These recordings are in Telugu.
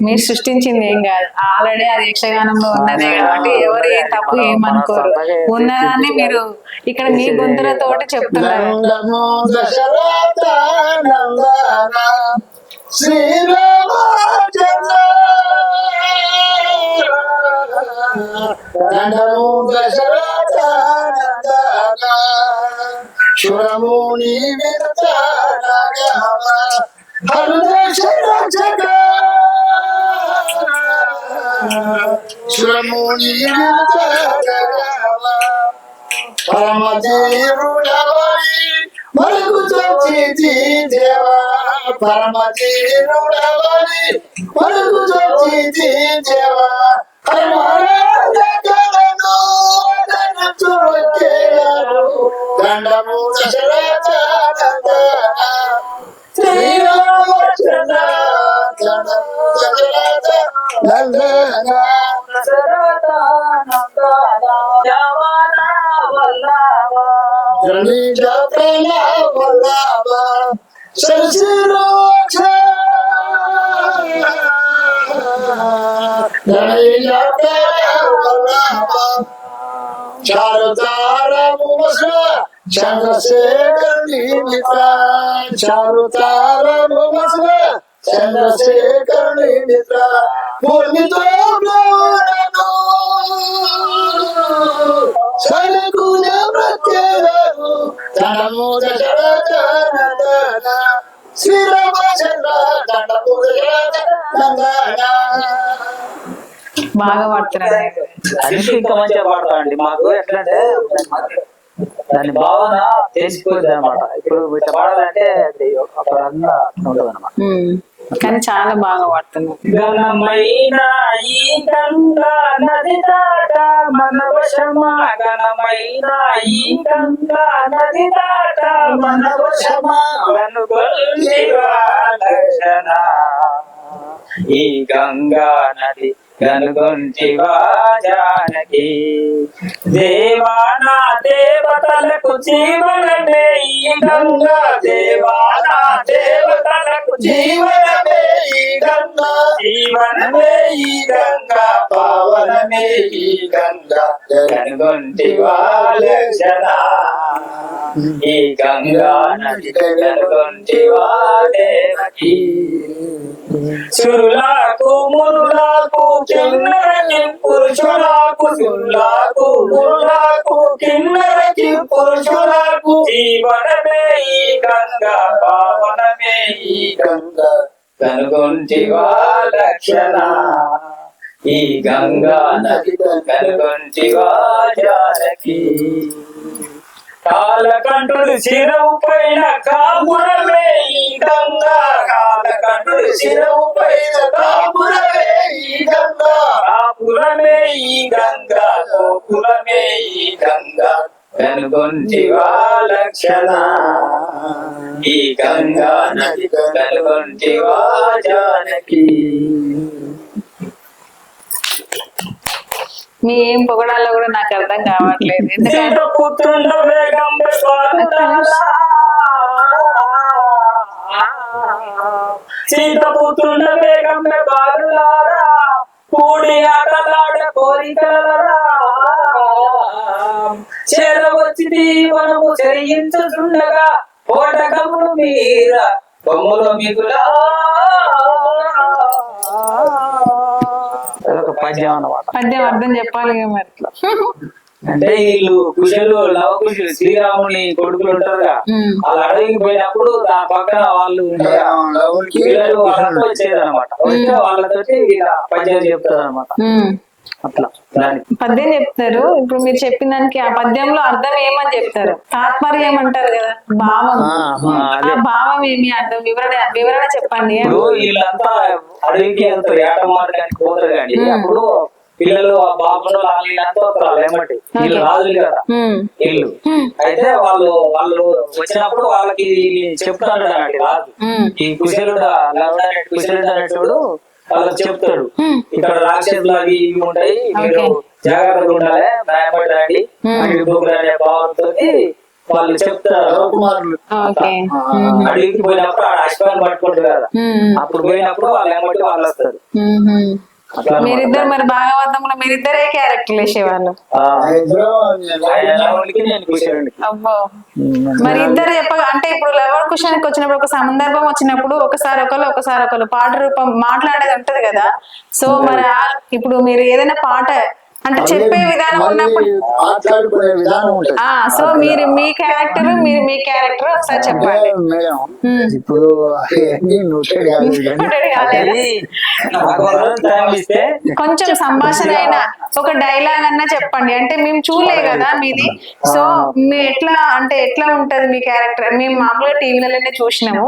మీరు సృష్టించింది ఏం కాదు, ఆల్రెడీ అది యక్షగానంలో ఉన్నదే కాబట్టి ఎవరు ఏ తప్పు ఏమనుకోరు. ఉన్నదాన్ని మీరు ఇక్కడ మీ గొంతులతోటి చెప్తున్నారు. శురముని శురముని పరమదేవుడవని మరుగు చచ్చి దేవా, పరమదేవుడవని మరుగు చచ్చి దేవా, దండము శ్రీరామచంద్ర చంద్రశేఖర్ మిత్ర, చారుతారము చంద్రశేఖర్ మిత్ర, పూర్ణితో సరుకుల ప్రత్యేకము దండము శ్రీరామచంద్ర దండము బాగా పాడుతున్నారు. అన్నిటి ఇంకా మంచిగా పాడతామండి. మాకు ఎట్లంటే దాని భావన తెలిసిపోయింది అనమాట. ఇప్పుడు ఇట్లా పాడాలంటే అప్పుడు అంతా ఉంటుంది అనమాట. కానీ చాలా బాగా పాడుతున్నారు. ఘనమైన ఈ గంగా నది దాట మన వశమా, ఘనమైన ఈ గంగా నది దాట మన వశమా, లక్షణ ఈ గంగా నది కనుగొంటివా జానకి, దేవానా దేవతలకు జీవనమే ఈ గంగా, దేవానా దేవతలకు జీవనమే ఈ గంగా, జీవనమే ఈ గంగా, పావనమే ఈ గంగా, కనుగొంటివా లక్షణ ఈ గంగా నది కనుగొంటివా దేవకి. సురులకు మురులకు కిన్నరకి పురుషులకు, సురులకు మురులకు కిన్నరకి పురుషులకు, జీవనమే ఈ గంగా, పావనమే ఈ గంగా, కనుగొంటివా లక్షణ ఈ గంగా నది కనుగొంటివా జానకి. కాలకంఠుడు శిరవు పైన కాపురమే ఈ గంగా, కాలకంఠుడు శిరవు పైన కాపురమే ఈ గంగా, కాపురమే ఈ గంగా, గోపురమే ఈ గంగా, కనుగొంటివా లక్షణ ఈ గంగా నది కనుగొంటివా జానకి. మీ ఏం పొగడాలో కూడా నాకు అర్థం కావట్లేదు. ఎందుకంటే సీతపుత్రుల వేగం బాలులారా, కూడి ఆటలాడ కోరికలరా, చేరవచ్చి దీవనము చెయ్యించుచుండగా పోటకములు మీద బొమ్మల మిగులా. పద్యం అన్నమాట. పద్యం అర్థం చెప్పాలి మరి. అంటే వీళ్ళు కుశలు లవ కుశలు శ్రీరాముని కొడుకులు ఉంటారుగా, వాళ్ళు అడవికి పోయినప్పుడు ఆ పక్కన వాళ్ళు వచ్చేదనమాట. వస్తే వాళ్ళతో పద్యం చెప్తారు అనమాట. అట్లా పద్యం చెప్తారు. ఇప్పుడు మీరు చెప్పిన దానికి ఆ పద్యంలో అర్థం ఏమని చెప్తారు? తాత్పర్యం అంటారు కదా, భావం. ఆ భావం ఏమి అర్థం వివరణ చెప్పండి. ఇప్పుడు వీళ్ళంతా అడవికి వెళ్తారు, ఏట మార్గానికి పోతారు. కానీ అప్పుడు పిల్లలు ఆ బాబును వాళ్ళంతా ఏమంటే వీళ్ళు రాజులు కదా వీళ్ళు. అయితే వాళ్ళు వచ్చినప్పుడు వాళ్ళకి చెప్తాడు అన్నట్టు రాజు, ఈ కుశలుడు కుశలుడు అనేటోడు వాళ్ళకి చెప్తాడు, ఇక్కడ రాక్షసులు అవి ఇవి ఉంటాయి, మీరు జాగ్రత్తగా ఉండాలి, భయపడాలి అనే భావంతో వాళ్ళు చెప్తారు. కుమారులు ఓకే. అడవికి పోయినప్పుడు ఆ అశ్వాన్ని పట్టుకుంటారు కదా, అప్పుడు పోయినప్పుడు వాళ్ళు ఏమంటే వాళ్ళు వస్తారు. అట్లా అన్నమాట. మీరిద్దరు మరి భాగవతంలో మీరిద్దరే క్యారెక్టర్లు వేసేవాళ్ళు. ఆయన లవణ్కి నేను కుషారుడికి. అబ్బో. మరి ఇద్దరు అంటే ఇప్పుడు లవర్ కుషానికి వచ్చినప్పుడు ఒక సందర్భం వచ్చినప్పుడు ఒకసారి ఒకరు పాట రూపం మాట్లాడేది ఉంటది కదా. సో మరి ఇప్పుడు మీరు ఏదైనా పాట అంటే చెప్పే విధానం ఉన్నప్పుడు మాట్లాడుకునే విధానం ఉంటుంది. సో మీరు మీ క్యారెక్టర్ ఒకసారి చెప్పండి. ఇప్పుడు అది నాకు ఒక రోజు టైం ఇస్తే కొంచెం సంభాషణ అయినా ఒక డైలాగ్ అన్నా చెప్పండి. అంటే మేము చూడలే కదా మీది. సో మీ ఎట్లా ఉంటది మీ క్యారెక్టర్? మేము మామూలుగా టీవీలలోనే చూసినాము.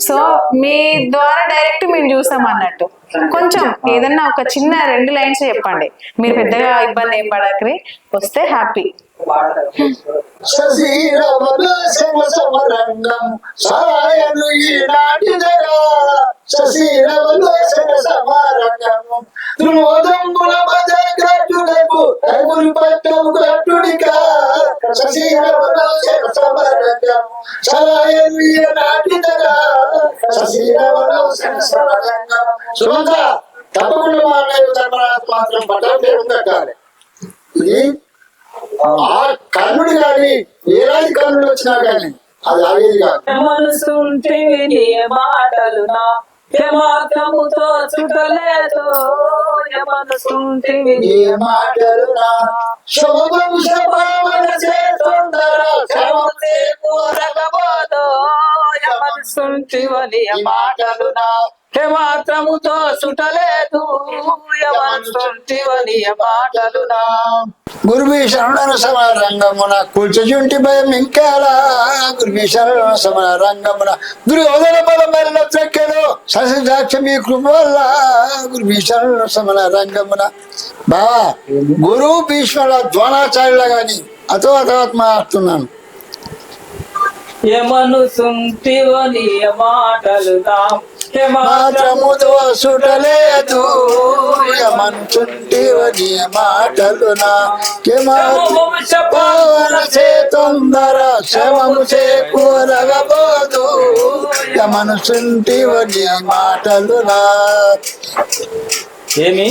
సో మీ ద్వారా డైరెక్ట్ మేము చూసాం అన్నట్టు. కొంచెం ఏదన్నా ఒక చిన్న 2 లైన్స్ చెప్పండి. మీరు పెద్దగా ఇబ్బంది ఏం పడకరి, వస్తే హ్యాపీ. శశిరమణ సమరంగం సాయను ఈనాటిదగా శశిరమణ సమరంగం త్రిమోదంబుల మద గ్రటుడకు కగులు పట్టము గ్రటుడికా శశిరమణ సమరంగం సాయను ఈనాటిదగా శశిరమణ సమరంగం. సుమంత తప్పకుండా మాట్లాడే ధర్మరాజు మాత్రం పట్టం పేరు కట్టాలి. ఇది ఆ కర్ణుడు గాని ఏలాంటి కర్ణుడు వచ్చినా గాని అది ఆగేది కాదు. మనసుంటే మాటలు నా మాత్రముతో చుట్టలేదు మనసుంటే ఏ మాటలు నా శోభవంశ భావన చేస్తుందర రగబోదో మనసుంటివని మాటలు నా మాత్రముతో చుట్టలేదు మనసుంటివని మాటలు నా. గురుభీషణుడను సమరంగమున కూల్చుంటి భయం ఇంకేలా గురుభీషణుడు సమరంగమున దుర్యోధన బలమైన త్రెక్కెలు శశిదాక్ష మీ కృప వల్ల గురుభీషణుడు సమరంగమున. బావా గురు భీష్ముల ద్రోణాచార్యుల గాని అతోత్మాడుతున్నాను. యమనుసుంటివని మాటలు నా మాత్రము దోసుటలేదు యమనుచుంటివని మాటలు నావన చేతొందర శమము చేకూరగబోదు యమనుచుంటివని మాటలు నా. ఏమి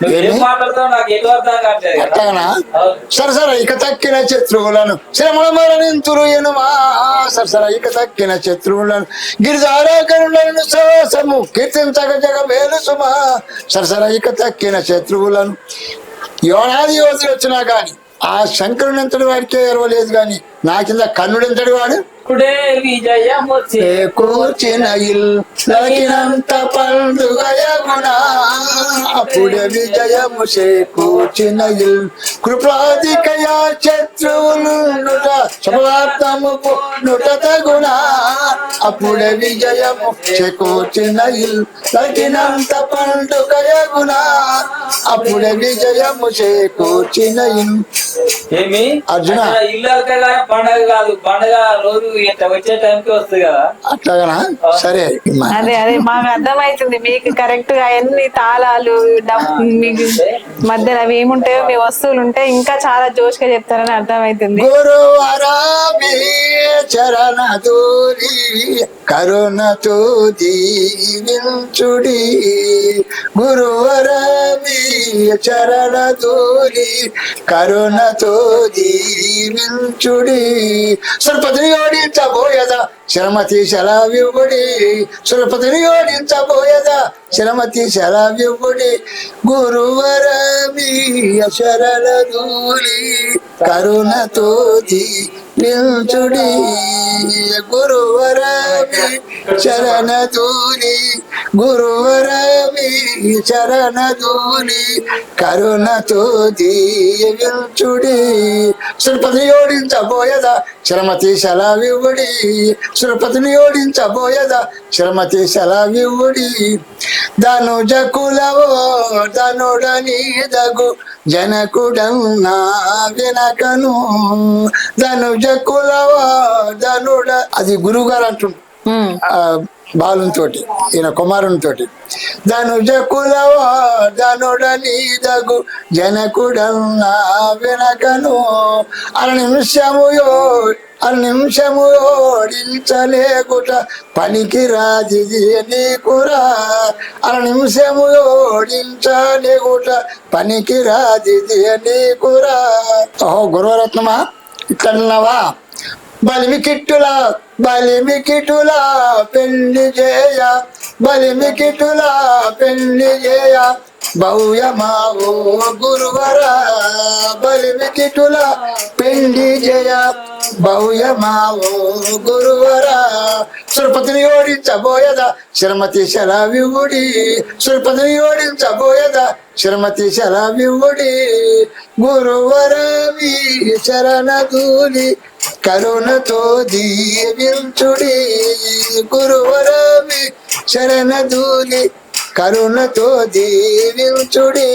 నువ్వేం మాట్లాడుతావు నాకు ఎటు అర్థం కావట్లేదు కదా. అట్టగనా సరసర ఇక తక్కిన శత్రువులను శ్రమణ మరణింతురు ఎనుమా సరసర ఇక తక్కిన శత్రువులను గిరిధారాకరులను సవాసము కీర్తించక జగ మేలు సుమా సరసర ఇక తక్కిన శత్రువులను. యోనాది యోధులు వచ్చినా గాని ఆ శంకరుని ఎంతటి వాడికే ఎరవలేదు గాని నా కింద కర్ణుడు ఎంతటి వాడు. విజయము కూర్చిన ఇల్లంత పండుగయగునా అప్పుడే విజయము చేకూర్చిన ఇల్ కృపాధికయా శత్రువులు నుట శుభార్థము నుట తగునా అప్పుడే విజయము చేకూర్చిన ఇల్ తగినంత పండుగయగునా అప్పుడే విజయము చేకూర్చిన ఇల్. ఏమి అర్జున ఇల్లు పండగ కాదు, పండగ రోజు వచ్చే టైంకి వస్తుంది కదా. అట్లాగనా సరే. అదే మాకు అర్థమైతుంది. మీకు కరెక్ట్ గా ఎన్ని తాళాలు మీకు మధ్యలో అవి ఏముంటాయో మీ వస్తువులు ఉంటాయి, ఇంకా చాలా జోష్గా చెప్తారని అర్థమైతుంది. గురువరామి చరణ దూరి కరుణతో దీవించుడి గురువరామి చరణ దూరి కరుణతో దీవించుడి సురపతిని ఓడించబోయదా శ్రమతి శలవివుడి సురపతిని ఓడించబోయదా శ్రమతి శలవివుడి గురువరమి శరణ దూరి కరుణతో దీవించుడి గురువరమి శరణ దూరి గురువరమి శరణ దూరి కరుణతో దీవించుడి సురపతిని ఓడించబోయదా శ్రమతి శలవివుడి సురపతిని ఓడించబోయదా శ్రమతి శలవివుడి ధనుజ కులవో ధనుడని దగు జనకుడన్నా వినకను ధనుజ కులవో ధనుడ అది గురువు గారు అంటుండు. బాలునితోటి, ఈయన కుమారునితోటి. ధనుజ కులవాడనుడని దగు జనకుడన్నా వెనకను నిమిషము ఓడించలేకుట పనికి రాజి నీకురా నిమిషము ఓడించలేకుట పనికి రాజి నీకురా. ఓహో గురువరత్నమా ఇట్లన్నావా? బలిమి కిట్టులా పెళ్లి చేయ భవ్యమావో గురువరా బలిమి కిట్టులా పెళ్లి చేయ భవ్యమావో గురువరా. సురపతిని ఓడించబోయదా శ్రీమతి శలవివుడి శ్రీమతి శలవివుడి గురువరవి శరణదూలి కరుణతో దీవించుడి గురువరవి శరణదూలి కరుణతో దీవించుడి.